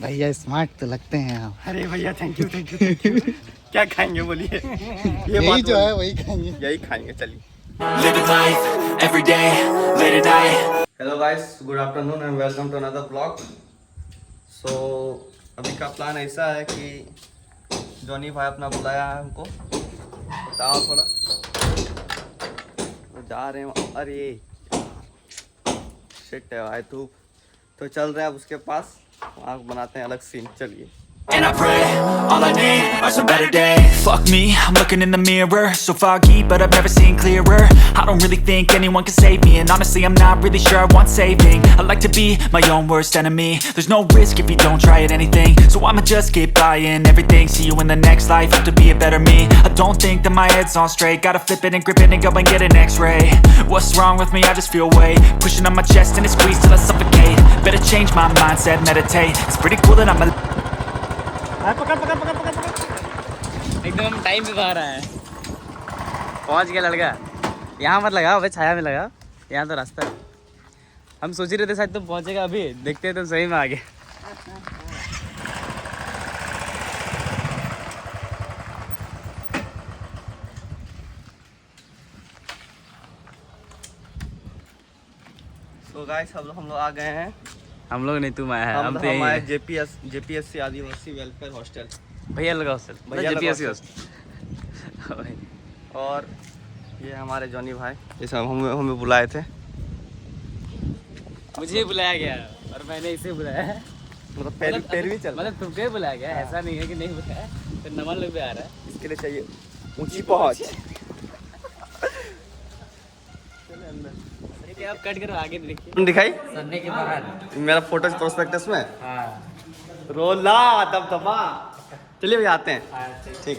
भैया स्मार्ट तो लगते हैं आप। अरे भैया thank you thank you thank you. क्या खाएंगे बोलिए? यही जो है वही खाएंगे। यही खाएंगे, चलिए। Hello guys, good afternoon and welcome to another blog. So अभी का प्लान ऐसा है कि जॉनी भाई अपना बुलाया है हमको, बताओ थोड़ा। तो जा रहे हैं, अरे शिट है भाई धूप। तो चल रहे हैं अब उसके पास, वहाँ बनाते हैं अलग सीन, चलिए। And I pray, all I need are some better days. Fuck me, I'm looking in the mirror. So foggy, but I've never seen clearer. I don't really think anyone can save me. And honestly, I'm not really sure I want saving. I like to be my own worst enemy. There's no risk if you don't try at anything. So I'ma just keep buying everything. See you in the next life, have to be a better me. I don't think that my head's on straight. Gotta flip it and grip it and go and get an x-ray. What's wrong with me? I just feel weight pushing on my chest and it squeezes till I suffocate. Better change my mindset, meditate. It's pretty cool that I'm a पकड़ पकड़ पकड़ पकड़ पकड़। एकदम time पे बाहर आया है। पहुंच गया लड़का। यहाँ मत लगा भाई, छाया में लगा, यहाँ तो रास्ता है। हम सोच ही रहे थे शायद तुम पहुंचेगा, अभी देखते हैं तुम सही में आ गए। तो गाइस हम लोग आ गए हैं। हम लोग नहीं, तुम आया है। हम तो आए जेपीएससी आदिवासी वेलफेयर हॉस्टल। भैया लगा हॉस्टल, भैया लगा जेपीएससी हॉस्टल। हॉस्टल। और ये हमारे जॉनी भाई, ये सब हमें बुलाए थे। मुझे बुलाया गया और मैंने इसे बुलाया है। मतलब पैरवी चल, मतलब तुमको ही बुलाया गया, ऐसा नहीं है कि नहीं बुलाया। तो नमन लोग भी आ रहा है, इसके लिए चाहिए ऊंची पहुंच। आप कट करो, आगे देखिए। दिखाई सन्ने के बाहर मेरा फोटो प्रोस्पेक्टस में। हाँ। रोला दबदबा। चलिए भैया आते हैं, ठीक।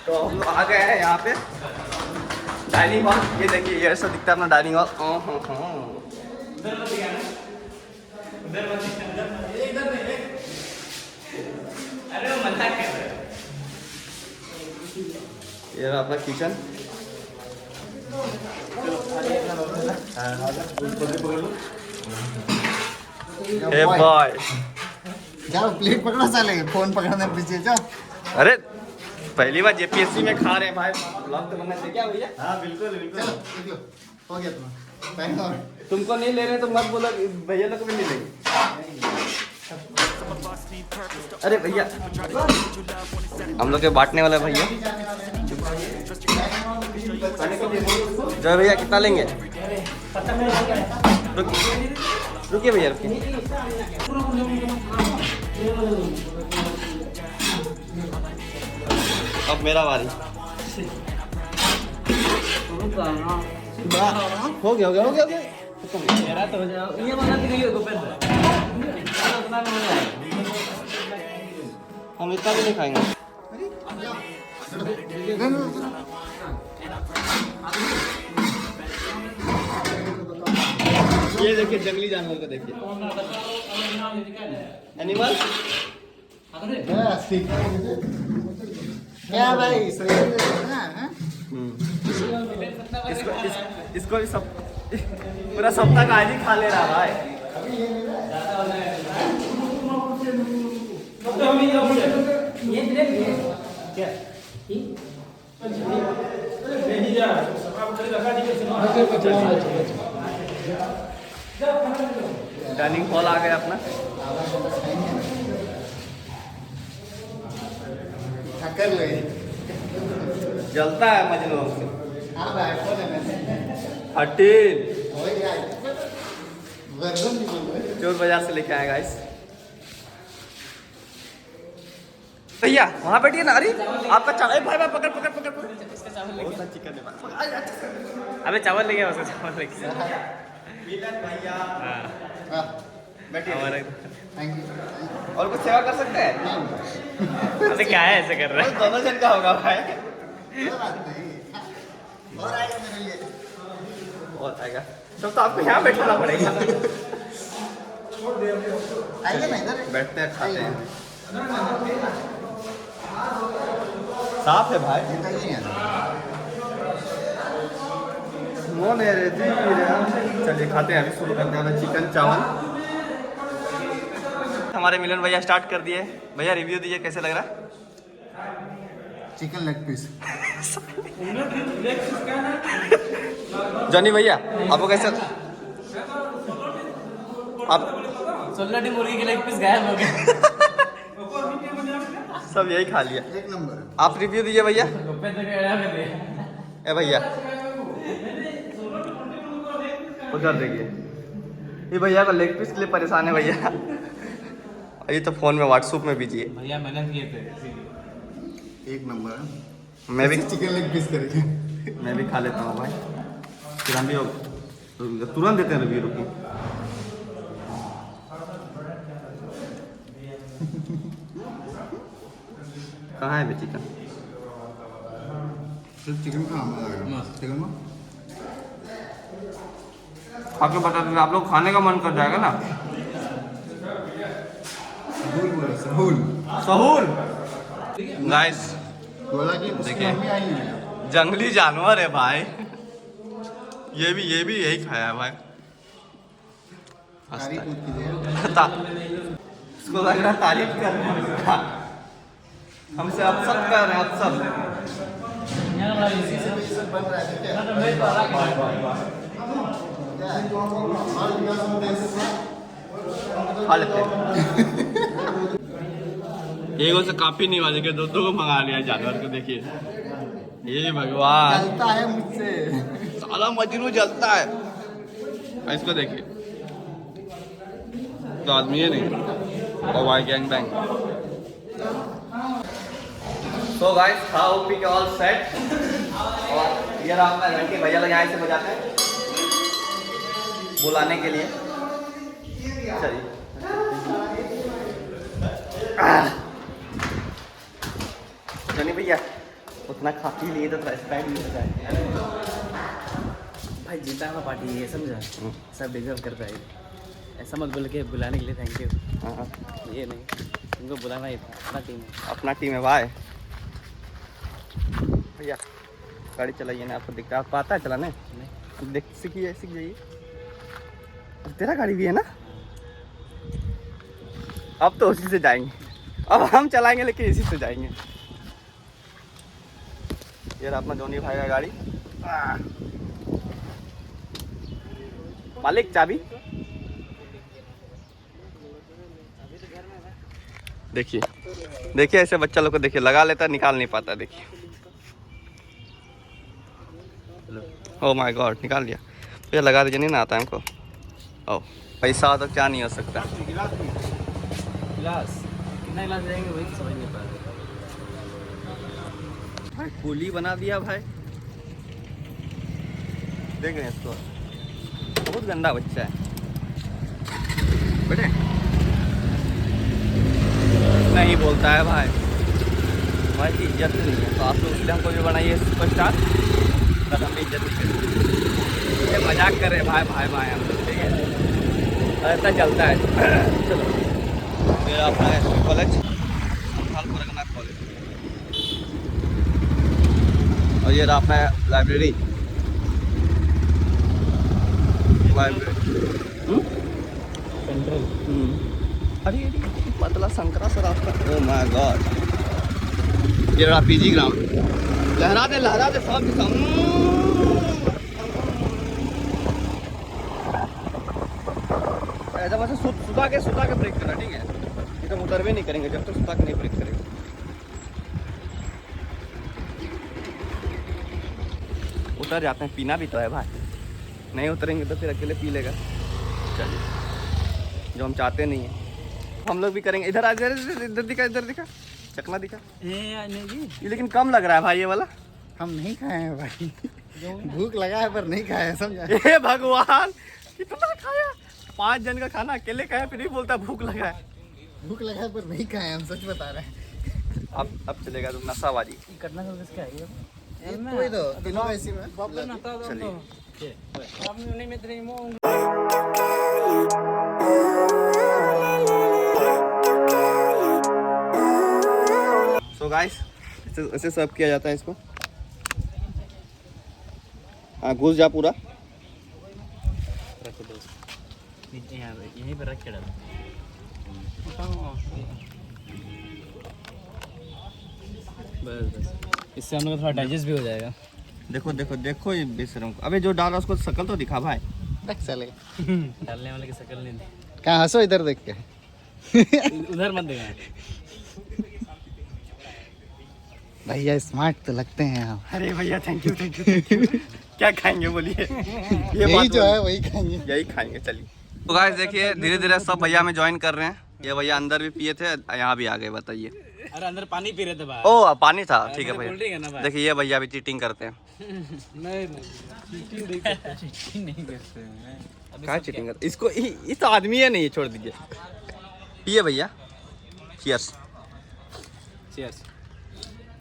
तो हम लोग आ गए हैं यहाँ पे डाइनिंग हॉल। ये देखिए, ये ऐसा दिखता है अपना डाइनिंग हॉल। ये रहा अपना किचन। हे बॉय, जाओ प्लेट पकड़ो, साले फोन पकड़ने पीछे जाओ। अरे पहली बार जेपीएससी में खा रहे हैं भाई, ब्लॉग तो बनना चाहिए क्या भैया? हाँ बिल्कुल बिल्कुल। चलो निकलो, हो गया तुम्हारा। तुमको नहीं ले रहे तो मत बोलो, भैया लोग को भी नहीं लेंगे। अरे भैया, हम लोग के बांटने वाला भैया। जय भैया, कितना लेंगे? रुकिए भैया, रुकिए। अब मेरा बारी। हो गया हो गया हो गया। मेरा तो हो जाए, ये वाला भी नहीं होगा फिर। हम इतना भी नहीं खाएंगे। ये देखिए जंगली जानवर को देखिए, एनिमल। क्या भाई सही है? इसको भी सब पूरा सप्ताह का आज ही खा ले रहा भाई। डाइनिंग हॉल आ गया अपना। कर ले, जलता है मजनू से। हाँ भाई फोन है मैंने। हटीन हो गया, वर्गम नहीं बोल रहे। चोर बाजार से लेके आए गाइस। भैया वहाँ बैठिए ना। अरे आपका चावल भाई भाई पकड़ पकड़ पकड़ पकड़। इसका चावल लेके, बहुत चिकन है। अबे चावल लेके, उसका चावल लेके। मिलन भैया, हाँ बैठिए। Thank you. और कुछ सेवा कर सकते हैं? अबे क्या है ऐसे कर रहा है? दोनों जन का होगा भाई। कोई बात नहीं, और आएगा मेरे लिए। और आएगा तब तो आपको यहाँ बैठाना पड़ेगा। आएगा ना इधर, बैठते हैं, खाते हैं। साफ है भाई। चलिए खाते हैं, अभी शुरू करते हैं चिकन चावल। हमारे मिलन भैया स्टार्ट कर दिए। भैया रिव्यू दीजिए कैसे लग रहा है? Chicken leg piece. जॉनी भैया आपको कैसे आप 16 मुर्गी के लेग पीस गायब हो गए। सब यही खा लिया। एक नंबर। आप रिव्यू दीजिए भैया। ए भैया उधर देखिए, ये भैया को लेग पीस के लिए परेशान है भैया। ये तो फोन में व्हाट्सएप में बिजी है। भैया मेहनत किए थे इसीलिए। एक नंबर है। मैं भी चिकन लेग पीस करेंगे। मैं भी खा लेता हूँ भाई, फिर हम भी तुरंत देते हैं रिव्यू। रुकिए कहाँ है बे चिकन? चिकन का चिकन में खा के बता देते, आप लोग खाने का मन कर जाएगा ना। सहूल सहूल गाइस बोला कि देखिए। मम्मी आई है। जंगली जानवर है भाई। ये भी यही खाया है भाई। तारीफ मत कीजिए। इसको लग रहा है तारीफ कर रहे हैं इसका। हमसे अब सब कर रहे हैं, अब सब। इसी से बन रहा है क्या? खा लेते हैं। एगो से काफी नहीं वाले के दो को मंगा लिया जानवर को। देखिए ये भगवान, जलता है मुझसे। साला मजनू जलता है। इसको देखिए तो आदमी है नहीं। और why gang bang. So guys खाओ पी के ऑल सेट। और ये रहा अपना लड़के भैया लोग यहाँ से बजाते हैं बुलाने के लिए। चलिए जनी भैया उतना खा पी लिए तो थोड़ा स्प्राइट भी हो जाए। भाई जीता हुआ पार्टी है, समझा? सब डिजर्व करता है। ऐसा मत बोल के बुलाने के लिए थैंक यू। हाँ ये नहीं, तुमको बुलाना ही था। अपना टीम है। अपना टीम है भाई। भैया गाड़ी चलाइए ना, आपको दिखता आपको आता है चलाने? नहीं। देख सीख जाइए। तेरा गाड़ी भी है ना? अब तो उसी से जाएंगे। अब हम चलाएंगे लेकिन इसी से जाएंगे। ये रहा अपना जॉनी भाई का गाड़ी। मालिक चाबी देखिए। देखिए ऐसे बच्चा लोग को देखिए, लगा लेता निकाल नहीं पाता। देखिए ओ माय गॉड निकाल लिया। भैया लगा दीजिए, नहीं ना आता है हमको। ओ पैसा तो क्या नहीं हो सकता। गिलास कितना गिलास देंगे वही तो समझ नहीं पा रहे। भाई पुली बना दिया भाई। देख रहे हैं इसको, बहुत गंदा बच्चा है। बेटे नहीं बोलता है भाई। भाई की इज्जत नहीं है, तो आप लोग इसलिए हमको भी बनाइए सुपरस्टार, बस हम भी इज्जत नहीं करें। ये मजाक कर रहे भाई भाई भाई हम लोग, ठीक है? ऐसा चलता है। चलो मेरा अपना कॉलेज रघुनाथ कॉलेज। और ये रहा अपना लाइब्रेरी। अरे पतला संकरा सा रास्ता। Oh my God. ये रहा पीजी ग्राउंड। लहरा दे सब दिशा। ऐसा वैसे सुधा के ब्रेक करना, ठीक है? ये तो उतरवे नहीं करेंगे जब तक सुधा के नहीं ब्रेक करेंगे। उतर जाते हैं, पीना भी तो है भाई। नहीं उतरेंगे तो फिर अकेले पी लेगा। चलिए जो हम चाहते नहीं है हम लोग भी करेंगे। इधर आ, इधर दिखा चकना दिखा। ये लेकिन कम लग रहा है भाई ये वाला। हम नहीं खाए हैं भाई। भूख लगा है पर नहीं खाए हैं, समझा? हे भगवान कितना खाया। 5 जन का खाना अकेले खाया, फिर नहीं बोलता भूख लगा है। भूख लगा है पर नहीं खाए, हम सच बता रहे हैं। अब चलेगा तुम नशाबाजी। करना सब किसका है ये? कोई तो तीनों ऐसी में चलिए सो गाइस ऐसे सर्व किया जाता है इसको। हाँ घुस जा पूरा। रख दो नीचे, यहाँ यहीं पर रख के डालो। बस इससे हम लोग थोड़ा डाइजेस्ट भी हो जाएगा। देखो देखो देखो ये बेशरम को। अबे जो डाल रहा उसको शक्ल तो दिखा भाई। देख साले डालने वाले की शक्ल नहीं थी। कहाँ हंसो इधर देख के। उधर मत देखा। भैया स्मार्ट तो लगते हैं आप। अरे भैया थैंक यू क्या खाएंगे बोलिए। यही जो है वही खाएंगे। यही खाएंगे चलिए। तो गाइस देखिए धीरे धीरे सब भैया में ज्वाइन कर रहे हैं। ये भैया अंदर भी पिए थे, यहाँ भी आ गए। बताइए। अरे अंदर पानी पी रहे थे भाई। ओ पानी था, ठीक है कोल्ड ड्रिंक है ना भैया। भाई। देखिए ये भैया भी चीटिंग करते हैं। नहीं चीटिंग नहीं करते हैं। क्या चीटिंग करते इसको इस आदमी है नहीं, छोड़ दीजिए। पिए भैया। चीयर्स। चीयर्स।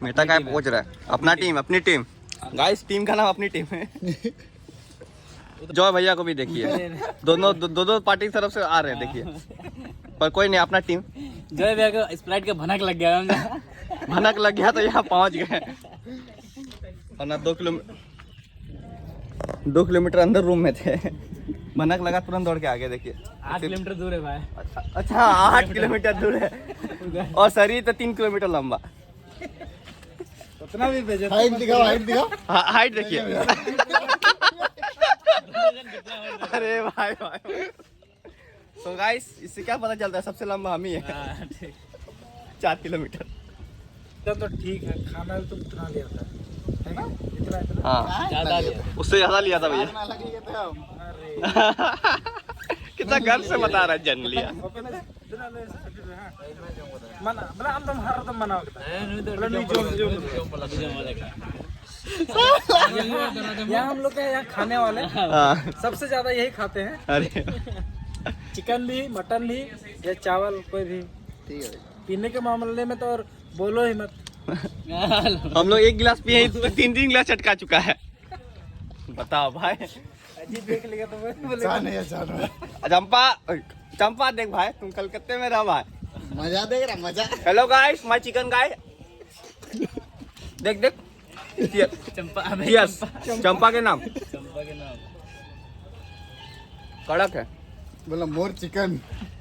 मेटा का पहुंच रहा है। अपना टीम अपनी टीम। गाइस टीम का नाम अपनी टीम है। जॉय भैया को भी देखिए, दो पार्टी की तरफ से आ रहे हैं देखिए। पर कोई नहीं, अपना टीम। जय भैया को स्प्राइट का भनक लग गया। भनक लग गया तो यहाँ पहुंच गए। और ना 2 किलोमीटर अंदर रूम में थे। भनक लगा तुरंत दौड़ के आ गए। देखिए 8 किलोमीटर दूर है भाई। अच्छा 8 किलोमीटर दूर है और शरीर तो 3 किलोमीटर लंबा। उतना भी भेजो। हाइट दिखाओ, हाइट दिखाओ। हाइट देखिए। अरे भाई भाई। तो गाइस इससे क्या पता चलता है, सबसे लंबा हम ही है। 4 किलोमीटर। तो ठीक है, खाना भी तो उतना लिया था, है ना? इतना हाँ ज्यादा लिया। उससे ज्यादा लिया था भैया। कितना गर्व से बता रहा है, जन लिया। मना मतलब हम तो हर तो मना होता है। यहाँ हम लोग के यहाँ खाने वाले हाँ। सबसे ज्यादा यही खाते हैं। अरे चिकन ली, मटन ली या चावल कोई भी। ठीक है। पीने के मामले में तो और बोलो ही मत। हम लोग 1 गिलास पिए 3 गिलास चटका चुका है। बताओ भाई। अजीब देख लिया तो बोले चंपा देख भाई, तुम कलकत्ते में रह भाई। मजा देख रहा मजा। हेलो गाइस, माय चिकन गाय। देख देख चंपा। यस चंपा के नाम चंपा के नाम कड़क है। बोला मोर चिकन।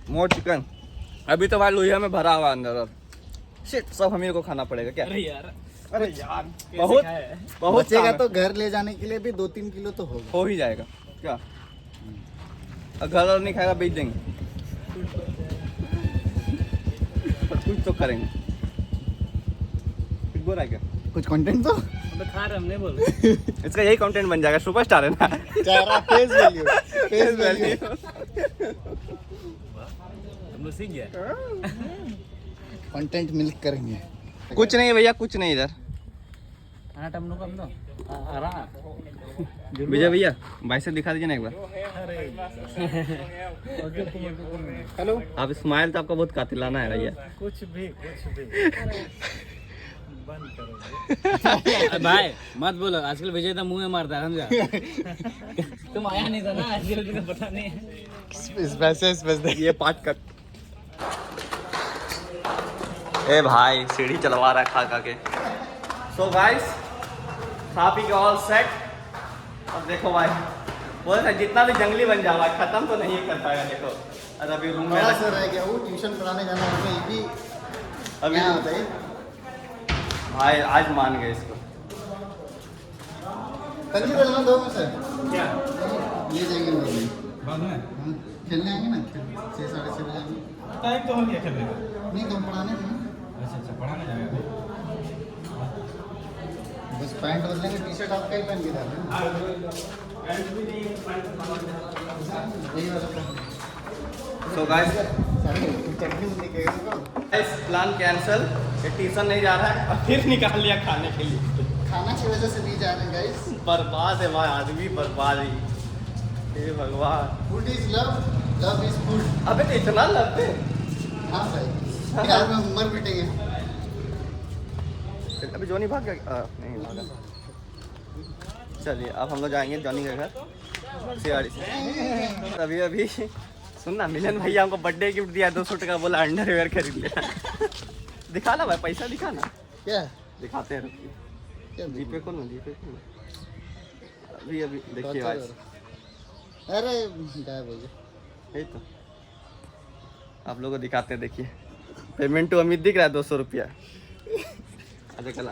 मोर चिकन। अभी तो भाई लोहिया में भरा हुआ अंदर। और शिट सब हमीर को खाना पड़ेगा क्या? अरे यार बहुत बहुत बचेगा काम तो घर ले जाने के लिए भी 2-3 किलो तो होगा। हो ही जाएगा क्या? घर और नहीं खाएगा बेच देंगे। कुछ तो करेंगे। कुछ बोल रहा है क्या? कुछ कंटेंट तो खा रहे हमने बोल। इसका यही कंटेंट बन जाएगा, सुपरस्टार है ना। चेहरा फेस वैल्यू, फेस वैल्यू। हम लोग सीख गए। कंटेंट मिल्क करेंगे। कुछ नहीं भैया, कुछ नहीं इधर। खाना टमनो कम दो। आ रहा। विजय भैया भाई से दिखा दीजिए ना एक बार। हेलो। आप स्माइल तो आपका बहुत कातिलाना है भैया। कुछ भी बंद करो। भाई मत बोलो, आजकल विजय तो मुंह में मारता है, समझा? तुम आया नहीं था ना, आजकल तुमको पता नहीं है। ये पार्ट कट। ए भाई सीढ़ी चलवा रहा है खा खा के। सो गाइस खा पी के ऑल सेट। अब देखो भाई बोल रहे जितना भी जंगली बन जाओ भाई, खत्म तो नहीं कर पाएगा। देखो और अभी रूम में बड़ा सर रह गया वो ट्यूशन पढ़ाने जाना है भी। अभी क्या होता है भाई आज मान गए इसको। कल ही चलना 2 में से क्या ले जाएंगे वो भी। बाद में हाँ, खेलने आएंगे ना 6-6:30 बजे आएंगे। टाइम तो हो गया खेलने का। नहीं तुम पढ़ाने थे ना। अच्छा पढ़ाने जाएगा। बस पैंट बदलेंगे, टी शर्ट आपका ही पहन के जाते हैं। यही वाला पहन। सो गाइस चटनी निकलेगा तो इस प्लान कैंसिल। ये ट्यूशन नहीं जा रहा है और फिर निकाल लिया खाने के लिए। खाना की वजह से नहीं जा रहे हैं गाइस। बर्बाद है भाई, आदमी बर्बाद ही। हे भगवान। Food is love, love is food. अबे तो इतना लगते। हाँ भाई प्यार में मर मिटेंगे। अभी जॉनी भाग गया? नहीं भागा। चलिए अब हम लोग जाएंगे जॉनी के घर सियाड़ी से। अभी अभी सुनना, मिलन भैया हमको बर्थडे गिफ्ट दिया 200 टका, बोला अंडरवेयर खरीद लिया। दिखा ना भाई, पैसा दिखा ना। क्या दिखाते हैं क्या जीपे को ना, जीपे को ना। अभी अभी देखिए भाई। अरे गायब हो गया। यही तो आप लोगों को दिखाते हैं, देखिए पेमेंट टू अमित दिख रहा है 200 रुपया। अच्छा कल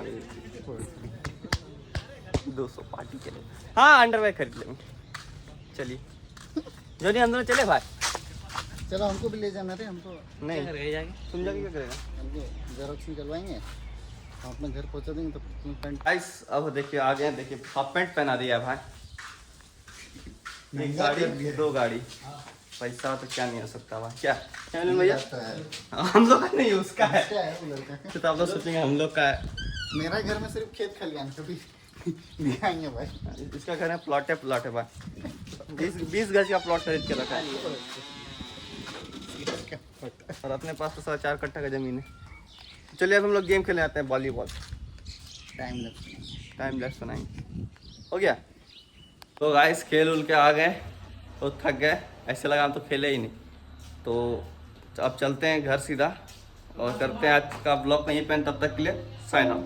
200 पार्टी के लिए, हाँ अंडरवेयर खरीद लेंगे। चलिए जोनी अंदर चले भाई। चलो हमको भी ले जाना रे, हमको नहीं जाके तुम जाके क्या करेगा? हमको जेरॉक्स निकलवाएंगे, हम अपने घर पहुंचा देंगे तो तुम पैंट। गाइस अब देखिए आ गए, देखिए हाफ पैंट पहना दिया भाई। एक गाड़ी 2 गाड़ी, पैसा तो क्या नहीं हो सकता भाई। क्या भैया? हम लोग का नहीं, उसका है। क्या है वो लड़का? तो आप लोग सोचेंगे हम लोग का है। मेरा घर में सिर्फ खेत खलियान कभी दिखाएंगे भाई। इसका घर है प्लॉट है भाई। 20 गज का प्लॉट खरीद के रखा है और अपने पास तो 4.5 कट्ठा का जमीन है। चलिए अब हम लोग गेम खेलने आते हैं, वॉलीबॉल। टाइम लैप्स बनाएंगे। हो गया? तो गाइस खेल उल के आ गए तो थक गए, ऐसे लगा हम तो खेले ही नहीं। तो अब चलते हैं घर सीधा और करते हैं आज का ब्लॉग नहीं पेन, तब तक के लिए साइन आउट।